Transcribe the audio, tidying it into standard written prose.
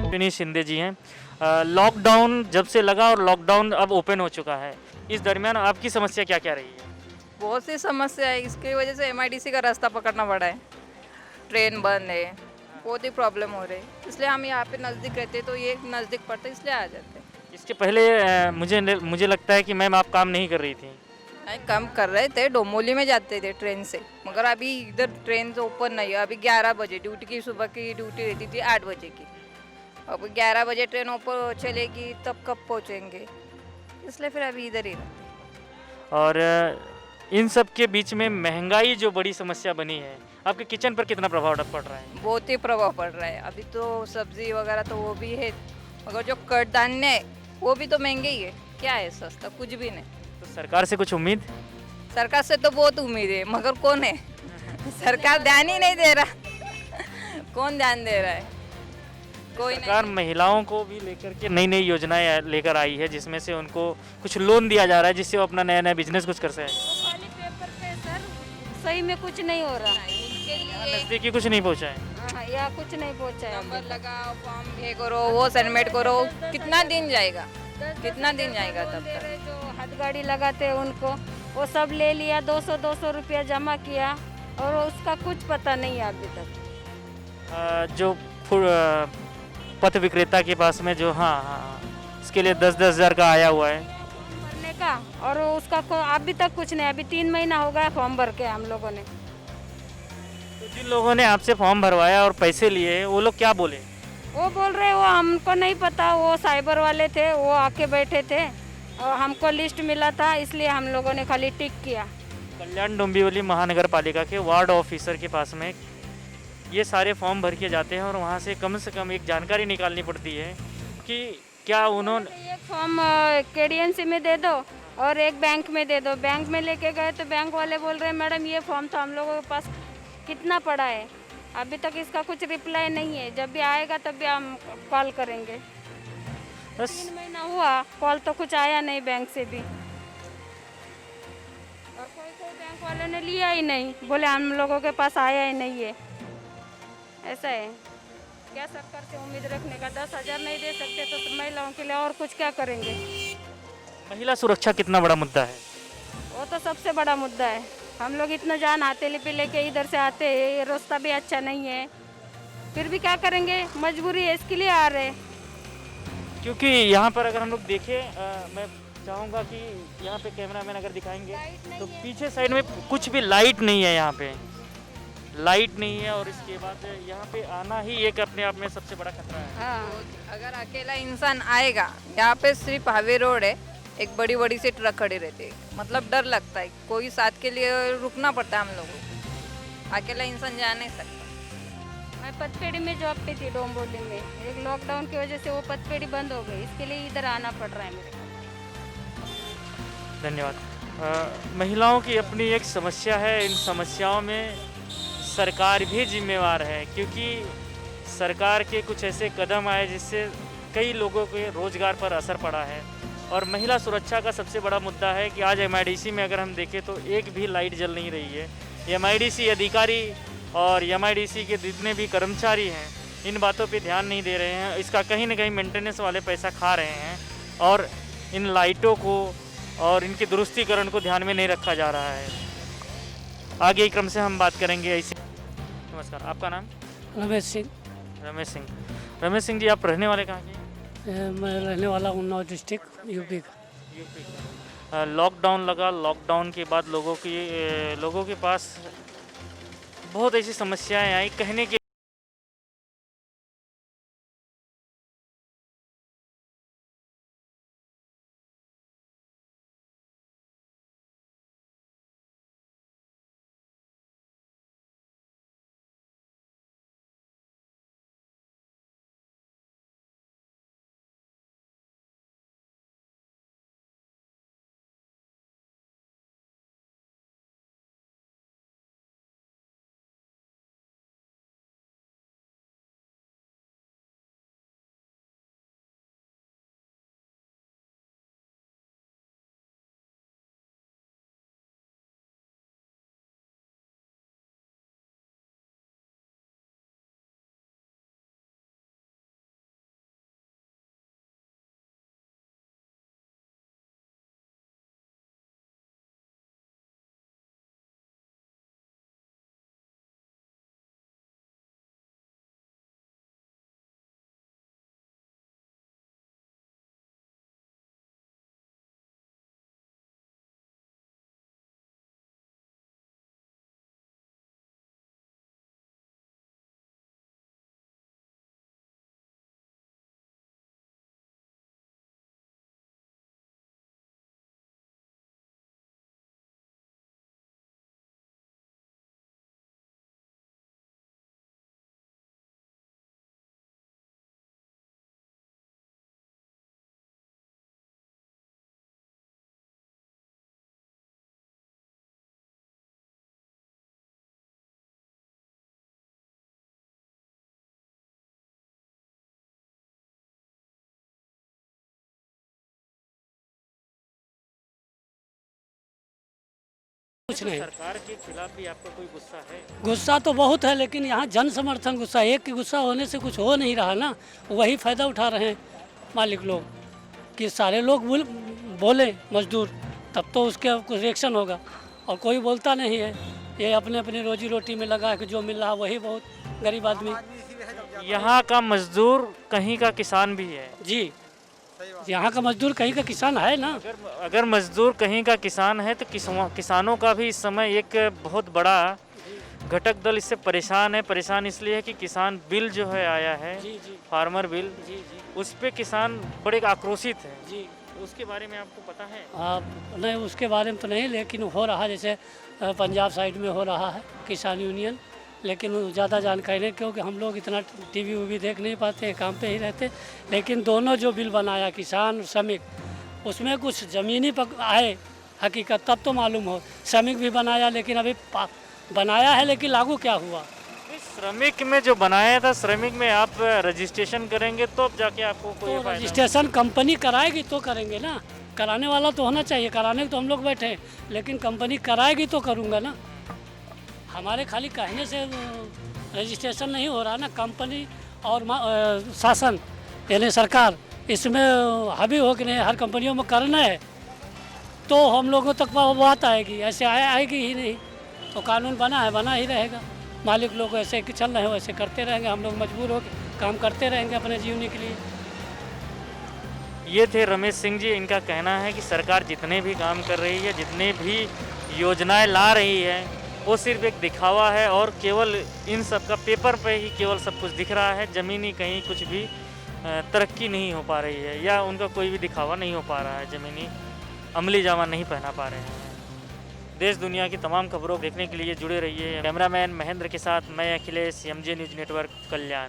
विनीत शिंदे जी हैं। लॉकडाउन जब से लगा और लॉकडाउन अब ओपन हो चुका है, इस दरमियान आपकी समस्या क्या-क्या रही है? बहुत सी समस्या है, इसकी वजह से एमआईडीसी का रास्ता पकड़ना पड़ा है। ट्रेन बंद है, बहुत ही प्रॉब्लम हो रही है, इसलिए हम यहाँ पे नज़दीक रहते तो ये नज़दीक पड़ता इसलिए आ जाते। इसके पहले मुझे लगता है कि मैम आप काम नहीं कर रही थीं। नहीं, कम कर रहे थे, डोंबिवली में जाते थे ट्रेन से, मगर अभी इधर ट्रेन तो ओपन नहीं है। अभी 11 बजे ड्यूटी की, सुबह की ड्यूटी रहती थी 8 बजे की। अब 11 बजे ट्रेन ऊपर चलेगी तब कब पहुँचेंगे, इसलिए फिर अभी इधर ही रहते। और इन सब के बीच में महँगाई जो बड़ी समस्या बनी है, आपके किचन पर कितना प्रभाव पड़ रहा है? बहुत ही प्रभाव पड़ रहा है। अभी तो सब्जी वगैरह तो वो भी है, मगर जो कटदान्य है वो भी तो महंगे ही है। क्या है सस्ता, कुछ भी नहीं। तो सरकार से कुछ उम्मीद? सरकार से तो बहुत उम्मीद है, मगर कौन है? सरकार ध्यान ही नहीं दे रहा। कौन ध्यान दे रहा है? कोई सरकार नहीं। महिलाओं को भी लेकर के नई-नई योजनाएँ लेकर आई है, जिसमें से उनको कुछ लोन दिया जा रहा है, जिससे वो अपना नया-नया बिज़नेस कुछ कर सकें। खाली पेपर पे सर, सही में कुछ नहीं हो रहा। उनके यहाँ लिए नज़दीकी कुछ नहीं पहुँचा है। हाँ, यहाँ कुछ नहीं पहुँचा है नंबर अभी तक। लगाओ, फॉर्म ये करो, वो सबमिट करो, कितना दिन जाएगा? कितना दिन जाएगा तब दे तक? रहे जो हाथ गाड़ी लगाते हैं उनको, वो सब ले लिया, 200-200 रुपया जमा किया और उसका कुछ पता नहीं है अभी तक। जो पथ विक्रेता के पास में जो हाँ, हाँ, हाँ, इसके लिए 10-10 हज़ार का आया हुआ है। फॉर्म भरने का और उसका अभी तक कुछ नहीं। अभी 3 महीना हो गया फॉर्म भर के हम लोगों ने। तो जिन लोगों ने आपसे फॉर्म भरवाया और पैसे लिए, वो लोग क्या बोले? वो बोल रहे वो हमको नहीं पता, वो साइबर वाले थे, वो आके बैठे थे और हमको लिस्ट मिला था, इसलिए हम लोगों ने खाली टिक किया। कल्याण डोंबिवली महानगर पालिका के वार्ड ऑफिसर के पास में ये सारे फॉर्म भर के जाते हैं और वहाँ से कम एक जानकारी निकालनी पड़ती है कि क्या उन्होंने एक फॉर्म केडीएमसी में दे दो और एक बैंक में दे दो। बैंक में लेके गए तो बैंक वाले बोल रहे हैं मैडम ये फॉर्म तो हम लोगों के पास कितना पड़ा है, अभी तक इसका कुछ रिप्लाई नहीं है, जब भी आएगा तब भी हम कॉल करेंगे। बस 3 महीना हुआ, कॉल तो कुछ आया नहीं बैंक से भी, और कोई कोई बैंक वाले ने लिया ही नहीं, बोले हम लोगों के पास आया ही नहीं है। ऐसा है, क्या सरकार से उम्मीद रखने का? 10,000 नहीं दे सकते तो महिलाओं के लिए और कुछ क्या करेंगे? महिला सुरक्षा कितना बड़ा मुद्दा है? वो तो सबसे बड़ा मुद्दा है। हम लोग इतना जान हाथेली पे लेके इधर से आते हैं, ये रास्ता भी अच्छा नहीं है, फिर भी क्या करेंगे, मजबूरी है, इसके लिए आ रहे हैं। क्योंकि यहाँ पर अगर हम लोग देखें मैं चाहूँगा कि यहाँ पे कैमरामैन अगर दिखाएंगे तो पीछे साइड में कुछ भी लाइट नहीं है, यहाँ पे लाइट नहीं है और इसके बाद यहाँ पे आना ही एक अपने आप में सबसे बड़ा खतरा है। हाँ, अगर अकेला इंसान आएगा, यहाँ पे सिर्फ हाईवे रोड है, एक बड़ी बड़ी सी ट्रक खड़ी रहती है, मतलब डर लगता है, कोई साथ के लिए रुकना पड़ता है हम लोगों को, अकेला इंसान जा नहीं सकता। मैं पथपेड़ी में जॉब पे थी डोंबिवली में, एक लॉकडाउन की वजह से वो पथपेड़ी बंद हो गई, इसके लिए इधर आना पड़ रहा है मेरे को। धन्यवाद। महिलाओं की अपनी एक समस्या है, इन समस्याओं में सरकार भी जिम्मेवार है, क्योंकि सरकार के कुछ ऐसे कदम आए जिससे कई लोगों के रोज़गार पर असर पड़ा है। और महिला सुरक्षा का सबसे बड़ा मुद्दा है कि आज एमआईडीसी में अगर हम देखें तो एक भी लाइट जल नहीं रही है। एमआईडीसी अधिकारी और एमआईडीसी के जितने भी कर्मचारी हैं, इन बातों पे ध्यान नहीं दे रहे हैं। इसका कहीं न कहीं मेंटेनेंस वाले पैसा खा रहे हैं और इन लाइटों को और इनके दुरुस्तीकरण को ध्यान में नहीं रखा जा रहा है। आगे के क्रम से हम बात करेंगे ऐसे। नमस्कार, आपका नाम? रमेश सिंह। रमेश सिंह। रमेश सिंह जी, आप रहने वाले कहाँ के? मैं रहने वाला हूँ उन्नाव डिस्ट्रिक्ट यूपी का। यूपी का। लॉकडाउन लगा, लॉकडाउन के बाद लोगों के पास बहुत ऐसी समस्याएं आई, कहने के कुछ नहीं। सरकार के खिलाफ भी आपका कोई गुस्सा है? गुस्सा तो बहुत है, लेकिन यहाँ जन समर्थन गुस्सा, एक की गुस्सा होने से कुछ हो नहीं रहा ना। वही फ़ायदा उठा रहे हैं मालिक लोग कि सारे लोग बोले मजदूर, तब तो उसके कुछ रिएक्शन होगा, और कोई बोलता नहीं है। ये अपने अपनी रोजी रोटी में लगा है कि जो मिल रहा वही बहुत, गरीब आदमी। यहाँ का मजदूर कहीं का किसान भी है। जी, यहाँ का मजदूर कहीं का किसान है ना। अगर मजदूर कहीं का किसान है तो किसानों का भी इस समय एक बहुत बड़ा घटक दल इससे परेशान है। परेशान इसलिए है कि किसान बिल जो है आया है, जी जी फार्मर बिल, जी जी उस पे किसान बड़े आक्रोशित है। जी। उसके बारे में आपको पता है? नहीं, उसके बारे में तो नहीं, लेकिन हो रहा है, जैसे पंजाब साइड में हो रहा है किसान यूनियन, लेकिन ज़्यादा जानकारी नहीं, क्योंकि हम लोग इतना टीवी वीवी देख नहीं पाते हैं, काम पे ही रहते। लेकिन दोनों जो बिल बनाया किसान श्रमिक, उसमें कुछ ज़मीनी आए हकीकत, तब तो मालूम हो। श्रमिक भी बनाया, लेकिन अभी बनाया है, लेकिन लागू क्या हुआ? श्रमिक में जो बनाया था, श्रमिक में आप रजिस्ट्रेशन करेंगे तो जाके आपको कोई तो फायदा। रजिस्ट्रेशन कंपनी कराएगी तो करेंगे ना, कराने वाला तो होना चाहिए। कराने तो हम लोग बैठे हैं, लेकिन कंपनी कराएगी तो करूँगा ना। हमारे खाली कहने से रजिस्ट्रेशन नहीं हो रहा ना। कंपनी और शासन यानी सरकार इसमें हावी हो कि नहीं, हर कंपनियों में करना है तो हम लोगों तक बात आएगी। ऐसे आएगी ही नहीं। तो कानून बना है, बना ही रहेगा। मालिक लोग ऐसे कि चल रहे हैं वैसे करते रहेंगे, हम लोग मजबूर होकर काम करते रहेंगे अपने जीवनी के लिए। ये थे रमेश सिंह जी। इनका कहना है कि सरकार जितने भी काम कर रही है, जितने भी योजनाएं ला रही है, वो सिर्फ एक दिखावा है और केवल इन सब का पेपर पे ही केवल सब कुछ दिख रहा है। ज़मीनी कहीं कुछ भी तरक्की नहीं हो पा रही है, या उनका कोई भी दिखावा नहीं हो पा रहा है, ज़मीनी अमली जामा नहीं पहना पा रहे हैं। देश दुनिया की तमाम खबरों देखने के लिए जुड़े रहिए। कैमरामैन महेंद्र के साथ मैं अखिलेश, एमजे न्यूज़ नेटवर्क, कल्याण।